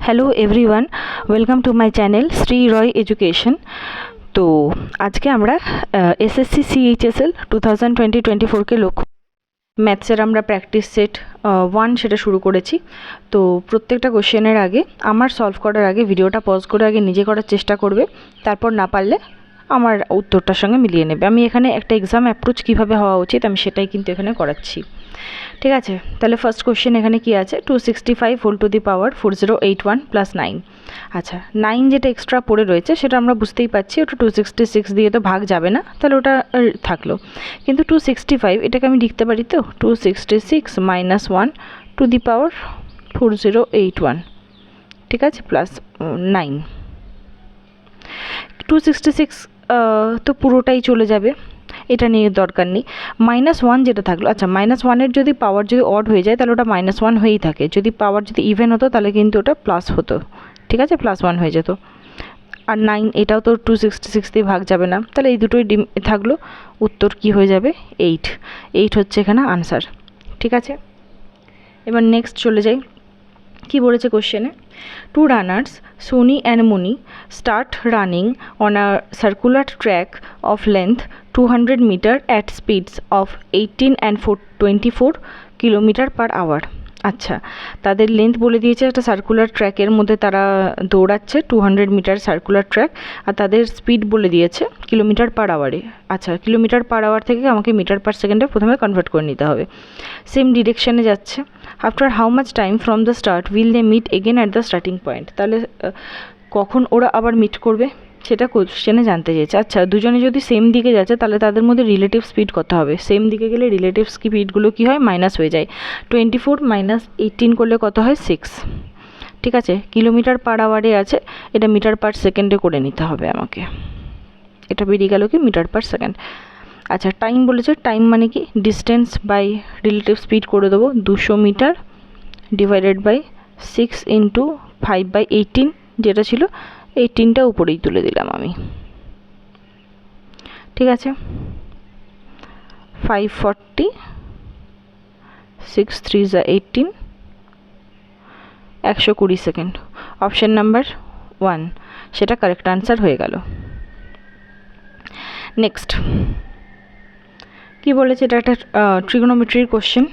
Hello everyone, welcome to my channel Shri Roy education. তো আজকে আমরা এসএসসি সিএইচএসএল 2020-24কে লক্ষ্য ম্যাথসের আমরা প্র্যাকটিস সেট 1 সেটা শুরু করেছি। তো প্রত্যেকটা কোশ্চেনের আগে আমার সলভ করার আগে ভিডিওটা পজ করে আগে নিজে করার চেষ্টা করবে, তারপর না পারলে আমার উত্তরটার সঙ্গে মিলিয়ে নেবে। আমি এখানে একটা এক্সাম অ্যাপ্রোচ কীভাবে হওয়া উচিত আমি সেটাই কিন্তু এখানে করাচ্ছি। ঠিক আছে, তাহলে ফার্স্ট কোশ্চেন এখানে কি আছে, 265 whole to the power 4081 plus 9। আচ্ছা, 9 যেটা এক্সট্রা পড়ে রয়েছে সেটা আমরা বুঝতেই পারছি, ওটা 266 দিয়ে তো ভাগ যাবে না, তাহলে ওটা থাকলো। কিন্তু 265 এটাকে আমি লিখতে পারি তো 266 মাইনাস 1 টু দি পাওয়ার 4081, ঠিক আছে, প্লাস 9। 266 তো পুরোটাই চলে যাবে, এটা নিয়ে দরকার নেই। -1 যেটা থাকলো, আচ্ছা -1-এর যদি পাওয়ার যদি অড হয়ে যায় তাহলে ওটা -1 হয়েই থাকে, যদি পাওয়ার যদি ইভেন হতো তাহলে কিন্তু ওটা প্লাস হতো, ঠিক আছে, +1 হয়ে যেত। আর 9 এটাও তো 266 দিয়ে ভাগ যাবে না, তাহলে এই দুটোই থাকলো। উত্তর কি হয়ে যাবে? 8 হচ্ছে এখানে আনসার, ঠিক আছে। এবার নেক্সট চলে যাই, কি বলেছে কোশ্চেনে, 2 runners Suni and Muni start running on a circular track of length 200 meter at speeds of 18 and 24 kilometre per hour. আচ্ছা, তাদের লেন্থ বলে দিয়েছে, একটা সার্কুলার ট্র্যাকের মধ্যে তারা দৌড়াচ্ছে 200 মিটার সার্কুলার ট্র্যাক, আর তাদের স্পিড বলে দিয়েছে কিলোমিটার পার আওয়ারে। আচ্ছা, কিলোমিটার পার আওয়ার থেকে আমাকে মিটার পার সেকেন্ডে প্রথমে কনভার্ট করে নিতে হবে। সেম ডিরেকশানে যাচ্ছে। After how much time from the start will they meet again at the starting point. তাহলে কখন ওরা আবার মিট করবে সেটা কোশ্চেনে জানতে চেয়েছে। আচ্ছা, দুজনে যদি সেম দিকে যাচ্ছে তাহলে তাদের মধ্যে রিলেটিভ স্পিড কত হবে? সেম দিকে গেলে রিলেটিভ স্পিডগুলো কী হয়? মাইনাস হয়ে যায়। 24 মাইনাস 18 করলে কত হয়? 6, ঠিক আছে। কিলোমিটার পার আওয়ারে আছে, এটা মিটার পার সেকেন্ডে করে নিতে হবে আমাকে। এটা বেরিয়ে গেল কি মিটার পার সেকেন্ড। আচ্ছা, টাইম বলেছে, টাইম মানে কি ডিস্টেন্স বাই রিলেটিভ স্পিড করে দেবো, 200 মিটার ডিভাইডেড বাই 6 ইন্টু 5/18 যেটা ছিল, 18টা উপরেই তুলে দিলাম আমি, ঠিক আছে। 540, 6 3 18, 120 সেকেন্ড। অপশান নাম্বার 1 সেটা কারেক্ট আনসার হয়ে গেল। নেক্সট কি বলেছে, এটা একটা ট্রিগোনোমেট্রির কোশ্চেন।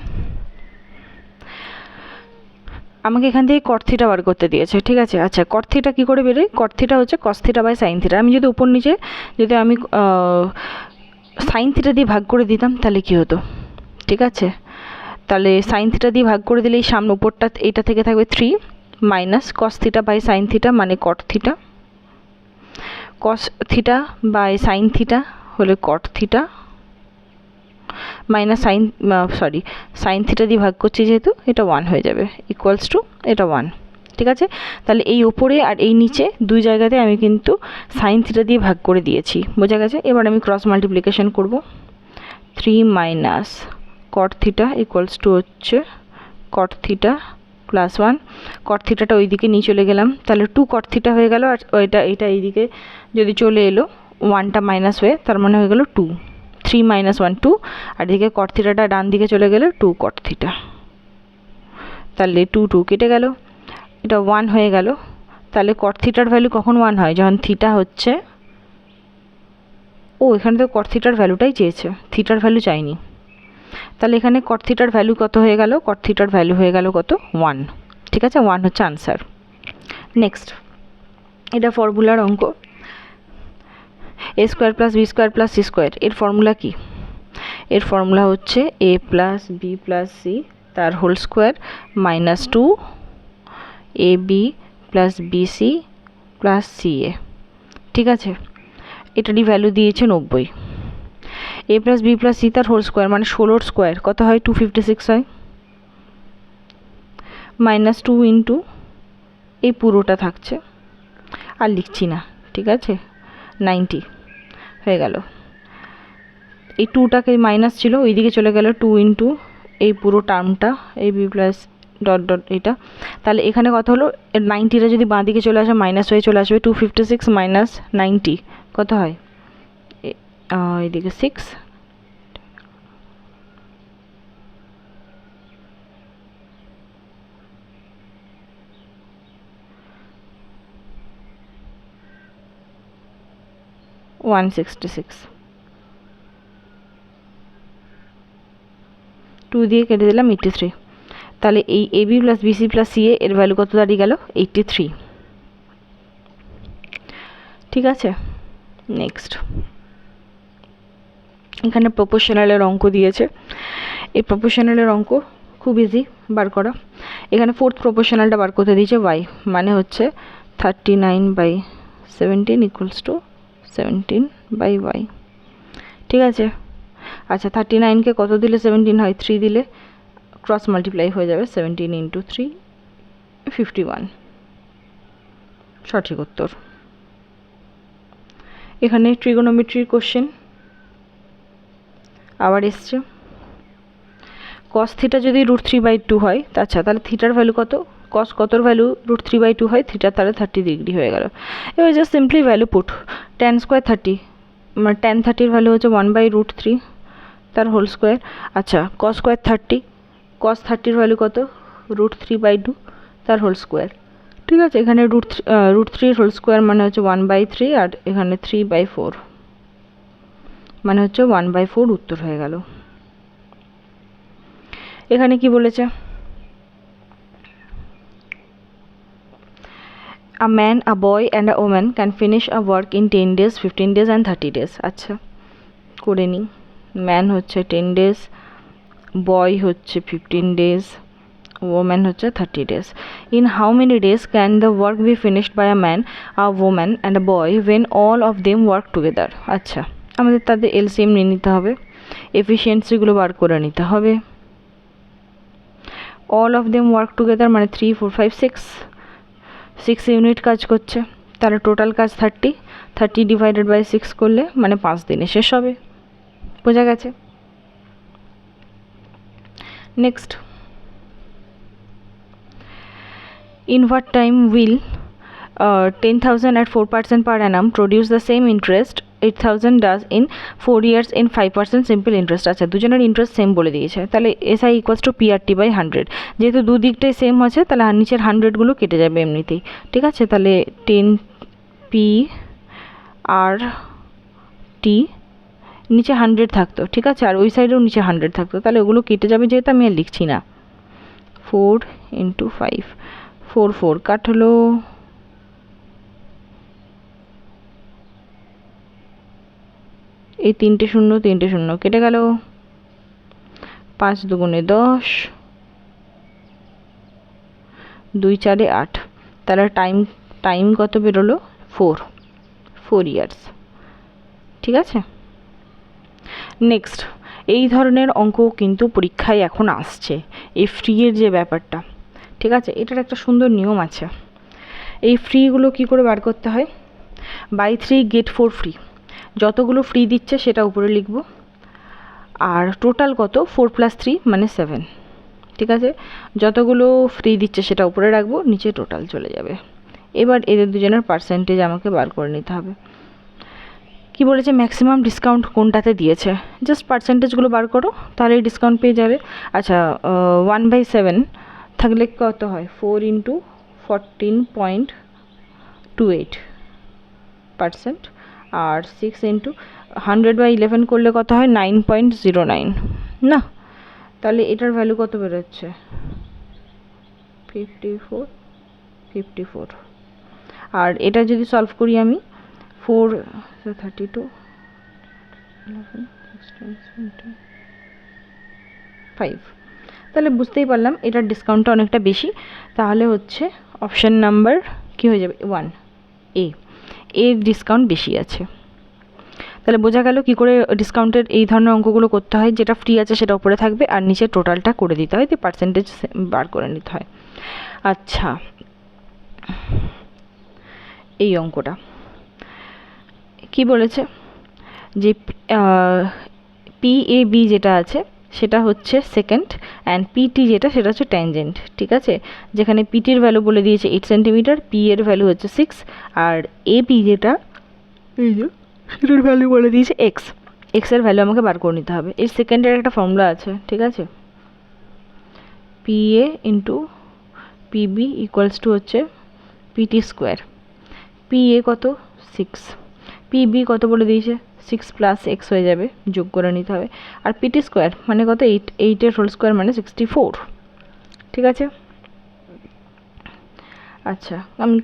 আমাকে এখান থেকে কট থিটা বার করতে দিয়েছে, ঠিক আছে। আচ্ছা, কট থিটা কী করে বেরোয়? কট থিটা হচ্ছে cos theta by sine theta. আমি যদি উপর নিচে যদি আমি সাইন থিটা দিয়ে ভাগ করে দিতাম তাহলে কী হতো? ঠিক আছে, তাহলে সাইন থিটা দিয়ে ভাগ করে দিলে এই সামনে উপরটা এইটা থেকে থাকবে 3 minus cos theta by sine theta মানে cot theta, cos theta by sine theta হলে cot theta, minus sine theta দিয়ে ভাগ করছি যেহেতু এটা 1 হয়ে যাবে, ইকুয়ালস টু এটা 1, ঠিক আছে। তাহলে এই ওপরে আর এই নিচে দুই জায়গাতে আমি কিন্তু সাইন থিটা দিয়ে ভাগ করে দিয়েছি, বোঝা গেছে। এবার আমি ক্রস মাল্টিপ্লিকেশন করব, 3 minus caught theta equals to হচ্ছে কট থিটা প্লাস 1। কট থিটাটা ওই দিকে নিয়ে চলে গেলাম, তাহলে 2 কট থিটা হয়ে গেল, আর এটা এইদিকে যদি চলে এলো 1টা মাইনাস হয়ে, তার মানে হয়ে গেল 2, 3 মাইনাস 1 2, আর এদিকে কট থিটাটা ডান দিকে চলে গেলে 2 কট থিটা, তাহলে 2 2 কেটে গেল, এটা 1 হয়ে গেল। তাহলে কট থিটার ভ্যালু কখন 1 হয়? যখন থিটা হচ্ছে, ও এখানে তো কট থিটার ভ্যালুটাই চেয়েছে, থিটার ভ্যালু চাইনি। তাহলে এখানে কট থিটার ভ্যালু কত হয়ে গেল? কট থিটার ভ্যালু হয়ে গেল কত? 1, ঠিক আছে, 1 হচ্ছে আনসার। নেক্সট, এটা ফর্মুলার অঙ্ক। a square plus B square plus C square, এর ফর্মুলা কি? এর ফর্মুলা হচ্ছে a plus B plus C তার whole square minus 2 A B plus BC plus C A, ঠিক আছে। এটারই ভ্যালু দিয়েছে 90। A plus B plus C তার হোল স্কোয়ার মানে 16 স্কোয়ার কত হয়? 256 হয়, মাইনাস 2 ইন্টু এই পুরোটা থাকছে, আর লিখছি না, ঠিক আছে, 90 হয়ে গেল। এই 2টাকে মাইনাস ছিল ওই দিকে চলে গেল, 2 ইন্টু এই পুরো টার্মটা এই বি প্লাস ডট ডট এটা, তাহলে এখানে কত হলো? 90টা যদি বাঁ দিকে চলে আসে মাইনাস হয়ে চলে আসবে, 256 মাইনাস 90 কত হয়? এদিকে 6, 166, 2 দিয়ে কেটে দিলাম 83। তাহলে এই AB plus BC plus CA এর ভ্যালু কত দাঁড়িয়ে গেল? 83। ঠিক আছে, নেক্সট এখানে প্রপোর্শনালের অঙ্ক দিয়েছে। এই প্রপোর্শনালের অঙ্ক খুব ইজি বার করা। এখানে ফোর্থ প্রপোর্শনালটা বার করতে দিয়েছে y, মানে হচ্ছে 39/17 ইকুয়ালস টু 17/y। ঠিক আছে, আচ্ছা 39কে কত দিলে 17 হয়? 3 দিলে ক্রস মাল্টিপ্লাই হয়ে যাবে, 17 ইন্টু 3 51, সঠিক উত্তর। এখানে ট্রিগোনোমেট্রির কোশ্চেন আবার এসছে। cos থিটা যদি √3/2 হয়, আচ্ছা তাহলে থিটার ভ্যালু কত? cos কতর ভ্যালু √3/2 হয়? থিটার তাহলে 30 ডিগ্রি হয়ে গেল। এবার just simply value put, tan square 30, মানে tan 30-র ভ্যালু হচ্ছে 1/√3 তার হোল স্কোয়ার। আচ্ছা cos স্কোয়ার 30, cos 30-র ভ্যালু কত? √3/2 তার হোল স্কোয়ার। ঠিক আছে, এখানে √3-র হোল স্কোয়ার মানে হচ্ছে 1/3, আর এখানে 3/4 মানে হচ্ছে 1/4 উত্তর হয়ে গেল। এখানে কি বলেছে? A man, a boy and a woman can finish a work in 10 days, 15 days and 30 days. আচ্ছা করে নিই। ম্যান হচ্ছে 10 days, বয় হচ্ছে 15 days, woman হচ্ছে 30 days. In how many days can the work be finished by a man, a woman and a boy when all of them work together? আচ্ছা আমাদের তাদের LCM নিয়ে নিতে হবে, এফিসিয়েন্সিগুলো বার করে নিতে হবে। all of them work together মানে 3 4 5 6 ইউনিট কাজ করছে, তাহলে টোটাল কাজ 30 ডিভাইডেড বাই 6 করলে মানে 5 দিনে শেষ হবে। বোঝা গেছে? Next, in what time will 10,000 at 4% per annum produce the same interest 8,000 does in 4 years in 5% simple interest? আচ্ছা দুজনের ইন্টারেস্ট সেম বলে দিয়েছে, তাহলে SI ইকুয়ালস টু PRT/100। যেহেতু দুদিকটাই সেম আছে তাহলে নিচের 100গুলো কেটে যাবে এমনিতেই। ঠিক আছে, তাহলে 10 PRT নিচে 100 থাকতো, ঠিক আছে, আর ওই সাইডেও নিচে 100 থাকতো, তাহলে ওগুলো কেটে যাবে, যেহেতু আমি আর লিখছি না। 4 × 5 4 4 কাট হলো, এই 3টে 0 3টে 0 কেটে গেল, 5 দুগুণে 10, 2 4 8, তাহলে টাইম কত বেরোলো? 4 ইয়ার্স। ঠিক আছে, নেক্সট এই ধরনের অঙ্ক কিন্তু পরীক্ষায় এখন আসছে, এই ফ্রি এর যে ব্যাপারটা। ঠিক আছে, এটার একটা সুন্দর নিয়ম আছে। এই ফ্রিগুলো কি করে বার করতে হয়? বাই 3 get 4 ফ্রি, যতগুলো ফ্রি দিচ্ছে সেটা উপরে লিখব, আর টোটাল কত? 4 + 3 মানে 7। ঠিক আছে, যতগুলো ফ্রি দিচ্ছে সেটা উপরে রাখবো, নিচে টোটাল চলে যাবে। এবার এদের দুজনের পার্সেন্টেজ আমাকে বার করে নিতে হবে। কি বলেছে? ম্যাক্সিমাম ডিসকাউন্ট কোনটাতে দিয়েছে, জাস্ট পার্সেন্টেজগুলো বার করো, তাহলেই ডিসকাউন্ট পেয়ে যাবে। আচ্ছা 1/7 থাকলে কত হয়? 4 × 14.28%, আর 6 × 100/11 করলে কত হয়? 9.09 না, তাহলে এটার ভ্যালু কত বেরোচ্ছে? 54। আর এটা যদি সলভ করি আমি, 4 32 11 16 17 5, তাহলে বুঝতেই পারলাম এটার ডিসকাউন্টটা অনেকটা বেশি। তাহলে হচ্ছে অপশান নাম্বার কি হয়ে যাবে? 1 এর ডিসকাউন্ট বেশি আছে। তাহলে বোঝা গেল কি করে ডিসকাউন্টের এই ধরনের অঙ্কগুলো করতে হয়, যেটা ফ্রি আছে সেটা উপরে থাকবে আর নিচে টোটালটা করে দিতে হয়, দিয়ে পার্সেন্টেজ বার করে নিতে হয়। আচ্ছা এই অঙ্কটা কি বলেছে? যে PAB যেটা আছে সেটা হচ্ছে সেকেন্ড, অ্যান্ড PT যেটা সেটা হচ্ছে ট্যানজেন্ট। ঠিক আছে, যেখানে PTর ভ্যালু বলে দিয়েছে 8 সেন্টিমিটার, P এর ভ্যালু হচ্ছে 6, আর AP যেটা এই যে সেটার ভ্যালু বলে দিয়েছে x এর ভ্যালু আমাকে বার করে নিতে হবে। এর সেকেন্ডের একটা ফর্মুলা আছে, ঠিক আছে, PA × PB ইকুয়ালস টু হচ্ছে PT²। PA কত? 6, পি বি কত বলে দিয়েছে 6 প্লাস এক্স হয়ে যাবে, যোগ করে নিতে হবে। আর পিটি স্কোয়ার মানে কত 8, 8-এর হোল স্কোয়ার মানে 64। ঠিক আছে, আচ্ছা আমি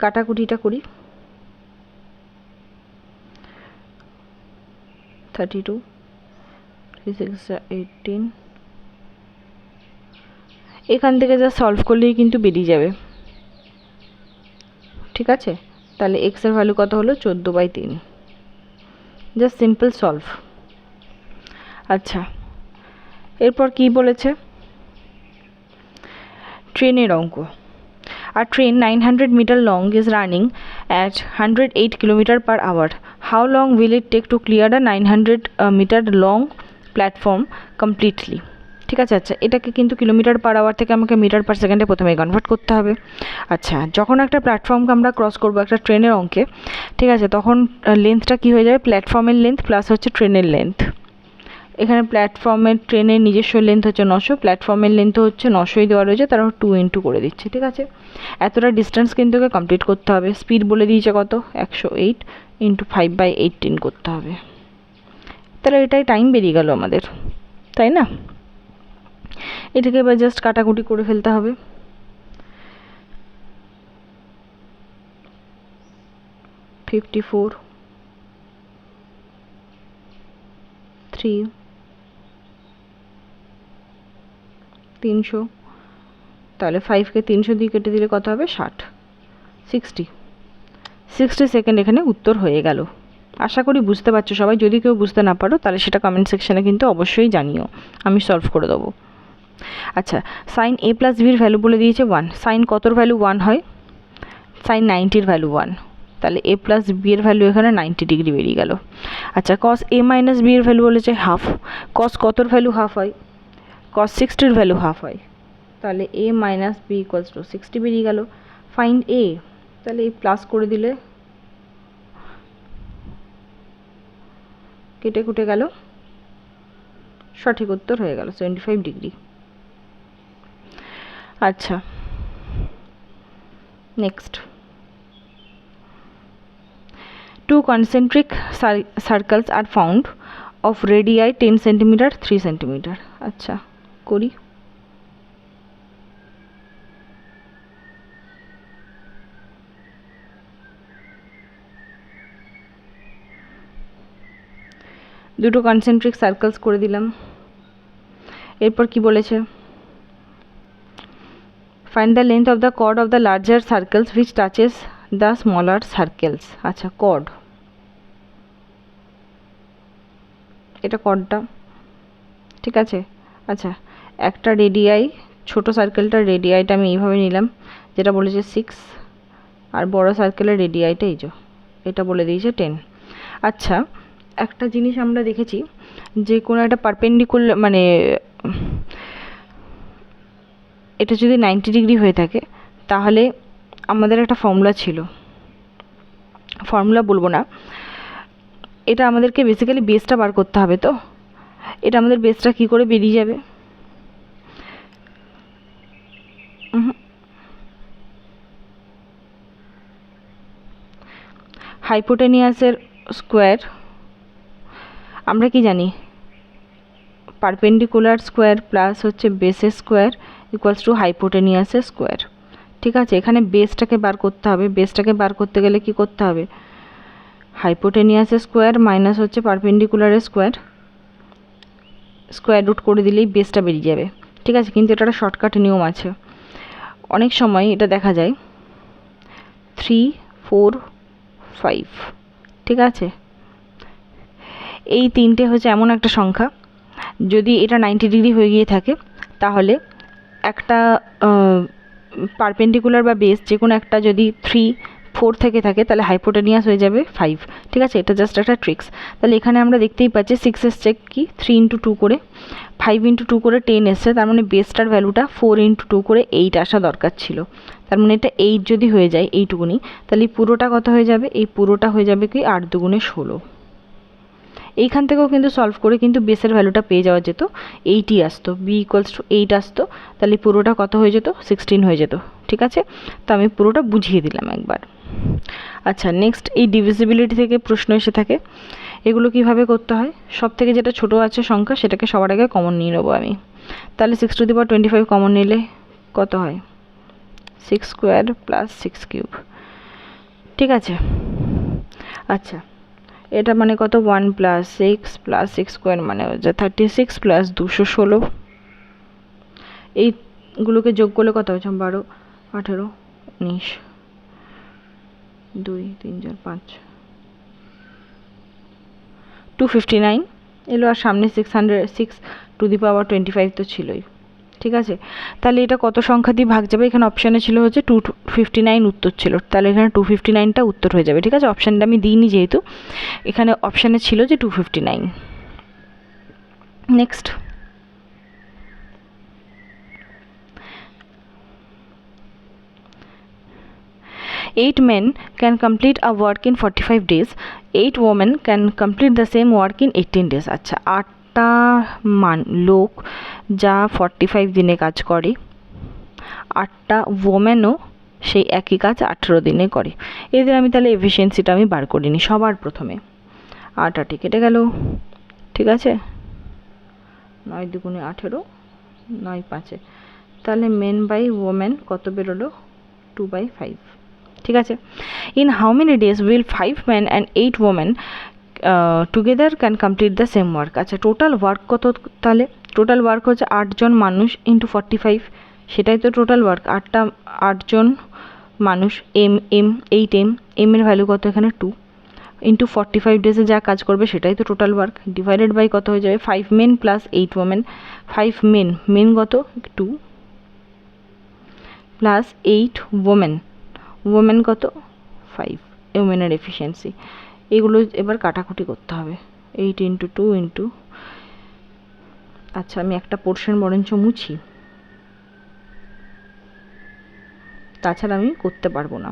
কাটাকুটিটা করি। 32, 3 6 18, এখান থেকে যা সলভ করলেই কিন্তু বেরিয়ে যাবে। ঠিক আছে, তাহলে এক্সের ভ্যালু কত হলো 14/3, জাস্ট সিম্পল সলভ। আচ্ছা এরপর কি বলেছে, ট্রেনের অঙ্ক। A train 900 meter long is running at 108 km/h. How long will it take to clear a 900 meter long platform completely? ঠিক আছে, আচ্ছা এটাকে কিন্তু কিলোমিটার পার আওয়ার থেকে আমাকে মিটার পার সেকেন্ডে প্রথমে কনভার্ট করতে হবে। আচ্ছা যখন একটা প্ল্যাটফর্মকে আমরা ক্রস করবো একটা ট্রেনের অঙ্কে, ঠিক আছে, তখন লেন্থটা কী হয়ে যাবে, প্ল্যাটফর্মের লেন্থ প্লাস হচ্ছে ট্রেনের লেন্থ। এখানে প্ল্যাটফর্মের ট্রেনের নিজস্ব লেন্থ হচ্ছে 900, প্ল্যাটফর্মের লেন্থ হচ্ছে 900ই দেওয়া রয়েছে, তারা 2 ইন্টু করে দিচ্ছে। ঠিক আছে, এতটা ডিস্টেন্স কিন্তু ওকে কমপ্লিট করতে হবে। স্পিড বলে দিয়েছে কত 108 ইন্টু 5/18 করতে হবে, তাহলে এটাই টাইম বেরিয়ে গেল আমাদের, তাই না? এটাকে এবার জাস্ট কাটাকুটি করে ফেলতে হবে। 54, 3, 300, তাহলে 5কে 300 দিয়ে কেটে দিলে কত হবে 60 সেকেন্ড এখানে উত্তর হয়ে গেল। আশা করি বুঝতে পারছো সবাই। যদি কেউ বুঝতে না পারো তাহলে সেটা কমেন্ট সেকশানে কিন্তু অবশ্যই জানিও, আমি সলভ করে দেবো। আচ্ছা সাইন এ প্লাস বির ভ্যালু বলে দিয়েছে 1। সাইন কতর ভ্যালু 1 হয়, সাইন 90-র ভ্যালু 1, তাহলে এ প্লাস বি এর ভ্যালু এখানে 90 ডিগ্রি বেরিয়ে গেল। আচ্ছা কস এ মাইনাস বি এর ভ্যালু বলেছে হাফ। কস কতর ভ্যালু হাফ হয়, কস 60-র ভ্যালু হাফ হয়, তাহলে এ মাইনাস বি ইকুয়ালস টু 60 বেরিয়ে গেল। ফাইন্ড এ, তাহলে এই প্লাস করে দিলে কেটে কুটে গেল, সঠিক উত্তর হয়ে গেল 75 ডিগ্রি। আচ্ছা next, two concentric circles are found of radii 10 cm 3 cm। আচ্ছা করি, দুটো কনসেন্ট্রিক সার্কেলস করে দিলাম। এরপর কি বলেছে, find the length of the chord of the larger circles which touches the smaller circles. আচ্ছা কর্ড, এটা কর্ডটা, ঠিক আছে। আচ্ছা একটা রেডিয়াই, ছোটো সার্কেলটার রেডিয়াইটা আমি এইভাবে নিলাম, যেটা বলেছে 6, আর বড় সার্কেলের রেডিয়াইটা এই যে এটা বলে দিয়েছে 10। আচ্ছা একটা জিনিস আমরা দেখেছি, যে কোনো একটা পারপেন্ডিকুলার মানে এটা যদি 90 ডিগ্রি হয়ে থাকে, তাহলে আমাদের একটা ফর্মুলা ছিল, ফর্মুলা বলবো না, এটা আমাদেরকে বেসিক্যালি বেসটা বার করতে হবে। তো এটা আমাদের বেসটা কি করে বেরিয়ে যাবে, হাইপোটেনিয়াসের স্কোয়ার, আমরা কি জানি পারপেন্ডিকুলার স্কোয়ার প্লাস হচ্ছে বেসের স্কোয়ার ইকুয়ালস টু হাইপোটেনিয়াসের স্কোয়ার। ঠিক আছে, এখানে বেসটাকে বার করতে হবে, বেসটাকে বার করতে গেলে কি করতে হবে, হাইপোটেনিয়াসের স্কোয়ার মাইনাস হচ্ছে পারপেন্ডিকুলারের স্কোয়ার, স্কোয়ার রুট করে দিলেই বেসটা বেরিয়ে যাবে। ঠিক আছে, কিন্তু এটা একটা শর্টকাট নিয়ম আছে, অনেক সময় এটা দেখা যায় 3, 4, 5। ঠিক আছে, এই তিনটে হচ্ছে এমন একটা সংখ্যা, যদি এটা 90 ডিগ্রি হয়ে গিয়ে থাকে তাহলে একটা পারপেন্ডিকুলার বা বেস যে কোনো একটা যদি 3, 4 থেকে থাকে তাহলে হাইপোটেনিয়াস হয়ে যাবে 5। ঠিক আছে, এটা জাস্ট একটা ট্রিক্স। তাহলে এখানে আমরা দেখতেই পাচ্ছি 6 এসছে কি 3 ইন্টু 2 করে, 5 ইন্টু 2 করে 10 এসছে, তার মানে বেসটার ভ্যালুটা 4 ইন্টু 2 করে 8 আসা দরকার ছিল। তার মানে এটা 8 যদি হয়ে যায় এইটুকুনি, তাহলে পুরোটা কত হয়ে যাবে, এই পুরোটা হয়ে যাবে কি 8 দুগুণে 16। এইখান থেকেও কিন্তু সলভ করে কিন্তু বেসের ভ্যালুটা পেয়ে যাওয়া যেত, 8ই আসতো, বি ইকুয়ালস টু 8 আসতো, তাহলে পুরোটা কত হয়ে যেত 16 হয়ে যেত। ঠিক ঠিক আছে, তো আমি পুরোটা বুঝিয়ে দিলাম একবার। আচ্ছা, নেক্সট এই ডিভিজিবিলিটি থেকে প্রশ্ন এসে থাকে, এগুলো কিভাবে করতে হয়। সব থেকে যেটা ছোটো আছে সংখ্যা সেটাকে সবার আগে কমন নিয়ে নেবো আমি। তাহলে 6^25 কমন নিলে কত হয়, 6 স্কোয়ার প্লাস 6 কিউব। ঠিক আছে, আচ্ছা এটা মানে কত, 1 + 6 + 6 স্কোয়ার মানে হচ্ছে 36 + 216। এইগুলোকে যোগ করলে কত হচ্ছে, 12, 18, 19, 2, 3, 4, 5, 259 এলো। আর সামনে 6/25 তো ছিলই। ঠিক আছে, তাহলে এটা কত সংখ্যা দিয়ে ভাগ যাবে, এখানে অপশানে ছিল হচ্ছে 259 উত্তর ছিল, তাহলে এখানে 259টা উত্তর হয়ে যাবে। ঠিক আছে, অপশানটা আমি দিইনি যেহেতু, এখানে অপশানে ছিল যে 259। Next, eight men can complete a work in 45 days, 8 women can complete the same work in 18 days। আচ্ছা, 8টা লোক যা 45 দিনে কাজ করে, 8টা ওমেনও সেই একই কাজ 18 দিনে করে। এদের আমি তাহলে এফিসিয়েন্সিটা আমি বার করিনি সবার প্রথমে। 8 8 কেটে গেল, ঠিক আছে, 9 2 18, 9 5, তাহলে মেন বাই ওমেন কত বেরোলো, 2/5। ঠিক আছে, in how many days will 5 men and 8 women together can complete the same work. আচ্ছা, টোটাল ওয়ার্ক কত, তাহলে টোটাল ওয়ার্ক হচ্ছে 8 জন মানুষ ইন্টু 45, সেটাই তো টোটাল ওয়ার্ক। 8 জন মানুষ, এম 8 এর ভ্যালু কত এখানে 2, ইন্টু 45 ডেজে যা কাজ করবে সেটাই তো টোটাল ওয়ার্ক, ডিভাইডেড বাই কত হয়ে যাবে, 5 men + 8 women। 5 men কত 2 প্লাস 8 women কত 5, ওমেনের এফিসিয়েন্সি। এগুলো এবার কাটাকুটি করতে হবে, 8 × 2 ইন্টু, আচ্ছা আমি একটা পোর্শন বরঞ্চ মুছি, তাছাড়া আমি করতে পারবো না।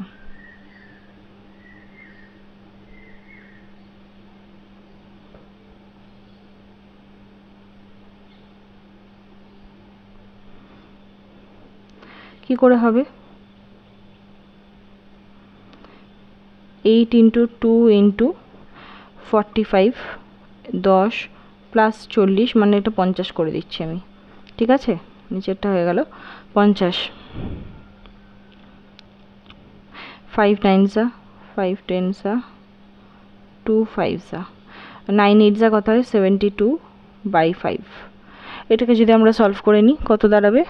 কি করে হবে, 8 × 2 × 45, 10 + 40 মানে এটা 50 করে দিচ্ছি আমি। ঠিক আছে, নিচেরটা হয়ে গেল 50, 5 9s 5 10s 2 5s 9 8s কত হয়, 72/5। এটাকে যদি আমরা সলভ করে নিই কত দাঁড়াবে,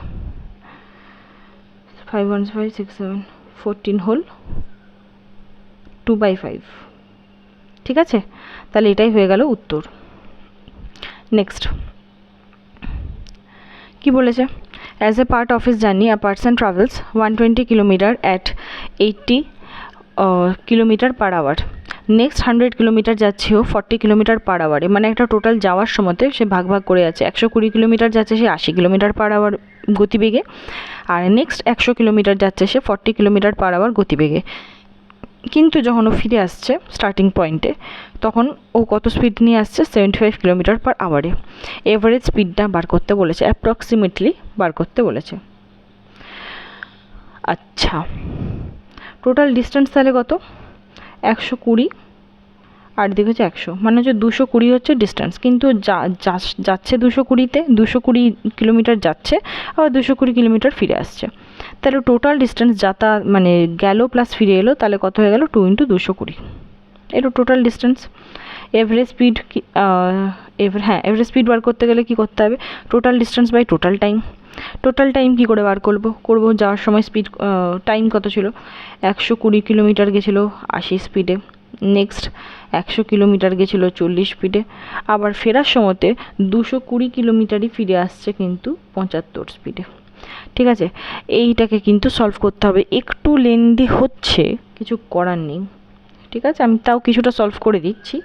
5 1 5 6 7 14 হোল 2/5। ঠিক আছে, তাহলে এটাই হয়ে গেল উত্তর। নেক্সট কি বলেছে, as a part of his journey a person travels 120 kilometre at 80 km/h, next 100 kilometre যাচ্ছেও 40 km/h, মানে একটা টোটাল যাওয়ার সময়তে সে ভাগ করে আছে, 120 কিলোমিটার যাচ্ছে সে 80 km/h গতিবেগে, আর নেক্সট 100 কিলোমিটার যাচ্ছে সে 40 km/h গতিবেগে। কিন্তু যখন ও ফিরে আসছে স্টার্টিং পয়েন্টে, তখন ও কত স্পিড নিয়ে আসছে, 75 km/h। এভারেজ স্পিডটা বার করতে বলেছে, অ্যাপ্রক্সিমেটলি বার করতে বলেছে। আচ্ছা, টোটাল ডিস্টেন্স তাহলে কত, 120, আর দিকে হচ্ছে 100, মানে হচ্ছে 220 হচ্ছে ডিস্টেন্স, কিন্তু যাচ্ছে 220-তে 220 কিলোমিটার যাচ্ছে, আবার 220 কিলোমিটার ফিরে আসছে। তাহলে টোটাল ডিস্টেন্স মানে গেল প্লাস ফিরে এলো, তাহলে কত হয়ে গেল, 2 × 220, এটা total distance. Average speed, average speed বার করতে গেলে কি করতে হবে, total distance by total time. Total time কি করে বার করবো, যাওয়ার সময় স্পিড টাইম কত ছিল, 120 কিলোমিটার গেছিলো 80 স্পিডে, নেক্সট 100 কিলোমিটার গেছিলো 40 স্পিডে, আবার ফেরার সময়তে 220 কিলোমিটারই ফিরে আসছে কিন্তু 75 স্পিডে। ঠিক আছে, এইটাকে কিন্তু সলভ করতে হবে, একটু লেন্দি হচ্ছে, কিছু করার নেই। ঠিক আছে, আমি তাও কিছুটা সলভ করে দিচ্ছি,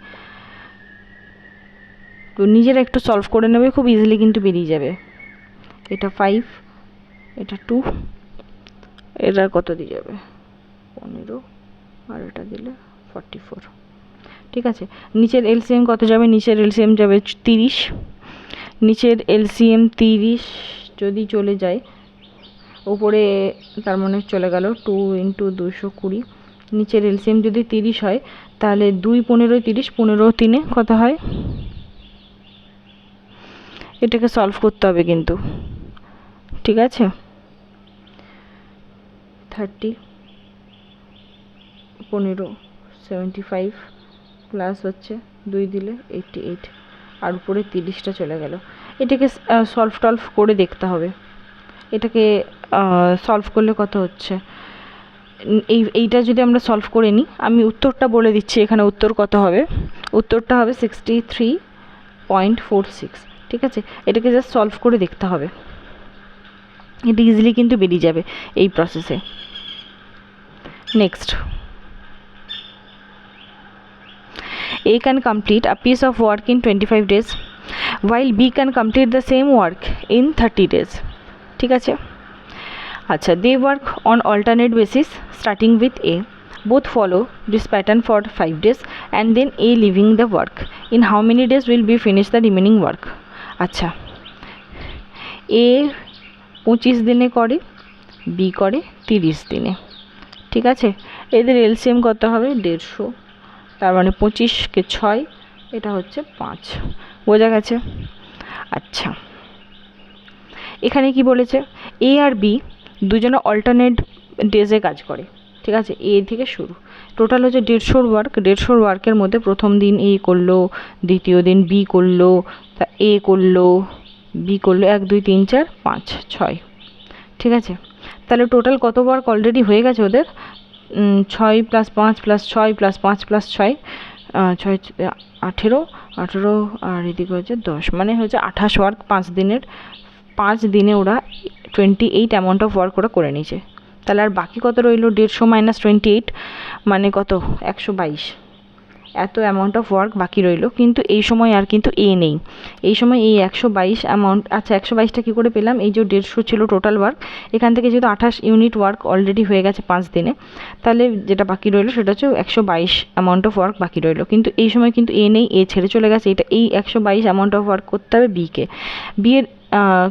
তো নিজেরা একটু সলভ করে নেবে, খুব ইজিলি কিন্তু বেরিয়ে যাবে। এটা 5, এটা 2, এটা কত দিয়ে যাবে 15, আর এটা দিলে 44। ঠিক আছে, নিচের এলসিএম কত যাবে, নিচের এলসিএম যাবে 30, নিচের এলসিএম 30 যদি চলে যায় উপরে তার মানে চলে গেল 2 × 220, নিচের এলসিএম যদি 30 হয় তাহলে 2 15 30, 15 3 কত হয়? এটাকে সলভ করতে হবে কিন্তু, ঠিক আছে। 30 15 75 প্লাস হচ্ছে 2 দিলে 88, আর উপরে 30টা চলে গেল। এটাকে সলভ করে দেখতে হবে। এটাকে সলভ করলে কত হচ্ছে, এইটা যদি আমরা সলভ করে নিই, আমি উত্তরটা বলে দিচ্ছি এখানে উত্তর কত হবে। উত্তরটা হবে 63.46, ঠিক আছে। এটাকে জাস্ট সলভ করে দেখতে হবে, এটা ইজিলি কিন্তু বেরিয়ে যাবে এই প্রসেসে। Next, A can complete a piece of work in 25 days while B can complete the same work in 30 days, ঠিক আছে। আচ্ছা, they work on alternate basis starting with A. Both follow this pattern for 5 days and then A leaving the work. In how many days will B finish the remaining work? আচ্ছা, A 25 দিনে করে, B করে 30 দিনে, ঠিক আছে। এদের LCM কত হবে? 150, তার মানে 25কে 6, এটা হচ্ছে 5, বোঝা গেছে। আচ্ছা, এখানে কি বলেছে? এ আর বি দুজনে অল্টারনেট ডেজে কাজ করে, ঠিক আছে। এ থেকে শুরু, টোটাল হচ্ছে 150 ওয়ার্ক। 150 ওয়ার্কের মধ্যে প্রথম দিন এ করলো, দ্বিতীয় দিন বি করলো, তা এ করলো, বি করলো, 1 2 3 4 5 6, ঠিক আছে। তাহলে টোটাল কত ওয়ার্ক অলরেডি হয়ে গেছে ওদের? 6 + 5 + 6 + 5 + 6, 6 18, আর এদিকে হচ্ছে 10, মানে হচ্ছে 28 ওয়ার্ক 5 দিনে ওরা 28 অ্যামাউন্ট অফ ওয়ার্ক ওরা করে নিয়েছে। তাহলে আর বাকি কত রইলো? 150 - 28 মানে কত? 122, এত অ্যামাউন্ট অফ ওয়ার্ক বাকি রইলো। কিন্তু এই সময় আর কিন্তু এ নেই, এই সময় এই 122 অ্যামাউন্ট। আচ্ছা, 122টা কী করে পেলাম? এই যে 150 ছিল টোটাল ওয়ার্ক, এখান থেকে যেহেতু 28 ইউনিট ওয়ার্ক অলরেডি হয়ে গেছে 5 দিনে, তাহলে যেটা বাকি রইলো সেটা হচ্ছে 122 অ্যামাউন্ট অফ ওয়ার্ক বাকি রইলো। কিন্তু এই সময় কিন্তু এ নেই, এ ছেড়ে চলে গেছে। এটা এই 122 অ্যামাউন্ট অফ ওয়ার্ক করতে হবে বিকে। বিয়ের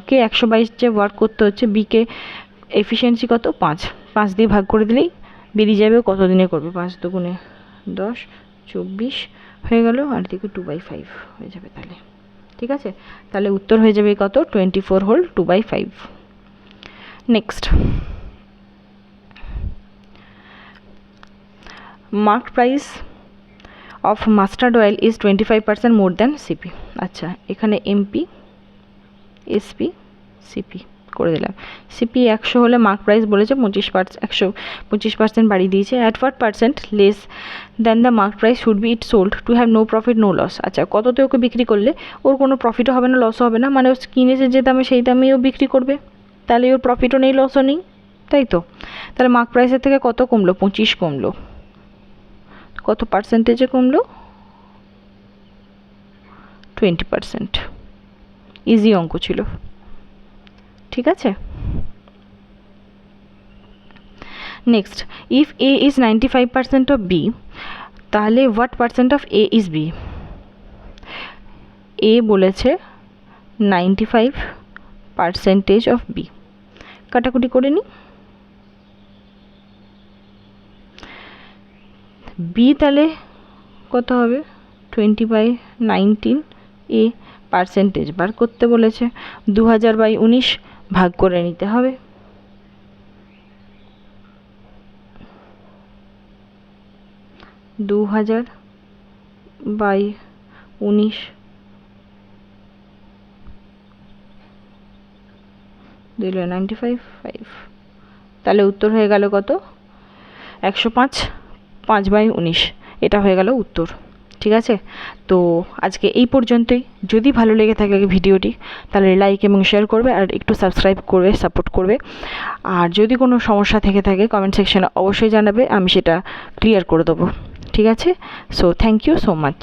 কে 122 যে ওয়ার্ক করতে হচ্ছে, বিকে এফিসিয়েন্সি কত? 5 দিয়ে ভাগ করে দিলেই বেরিয়ে যাবে কত দিনে করবে। 5 দুগুণে 10, 24 হয়ে গেল, আর দিকে 2/5 হয়ে যাবে তাহলে, ঠিক আছে। তাহলে উত্তর হয়ে যাবে কত? 24 whole 2/5। Next, marked price of mustard oil is 25% more than CP. আচ্ছা, এখানে এমপি, এসপি, সিপি করে দিলাম। সিপি 100 হলে মার্ক প্রাইস বলেছে 125% বাড়িয়ে দিয়েছে। At what percent less than the mark price should be it sold to have no profit no loss. আচ্ছা, কততে ওকে বিক্রি করলে ওর কোনো প্রফিটও হবে না, লসও হবে না, মানে ও কিনেছে যে দামে সেই দামেই ও বিক্রি করবে, তাহলে ওর প্রফিটও নেই লসও নেই, তাই তো। তাহলে মার্ক প্রাইসের থেকে কত কমলো? 25 কমলো। কত পার্সেন্টেজে কমলো? 20%। ইজি অঙ্ক ছিল, ঠিক আছে। Next, if A is 95% of B, তাহলে what percent of A is B? A বলেছে 95% অফ বি, কাটাকুটি করে নিই। বি তাহলে কত হবে? 20/19, এ পার্সেন্টেজ বার করতে বলেছে, 2000/19 ভাগ করে নিতে হবে। দু 2000/19 দিলে 95/5, তাহলে উত্তর হয়ে গেল কত? 105, 5/19, এটা হয়ে গেল উত্তর, ঠিক আছে। তো আজকে এই পর্যন্তই। যদি ভালো লেগে থাকে ভিডিওটি তাহলে লাইক এবং শেয়ার করবে, আর একটু সাবস্ক্রাইব করবে, সাপোর্ট করবে। আর যদি কোনো সমস্যা থেকে থাকে কমেন্ট সেকশনে অবশ্যই জানাবে, আমি সেটা ক্লিয়ার করে দেবো, ঠিক আছে। So thank you so much.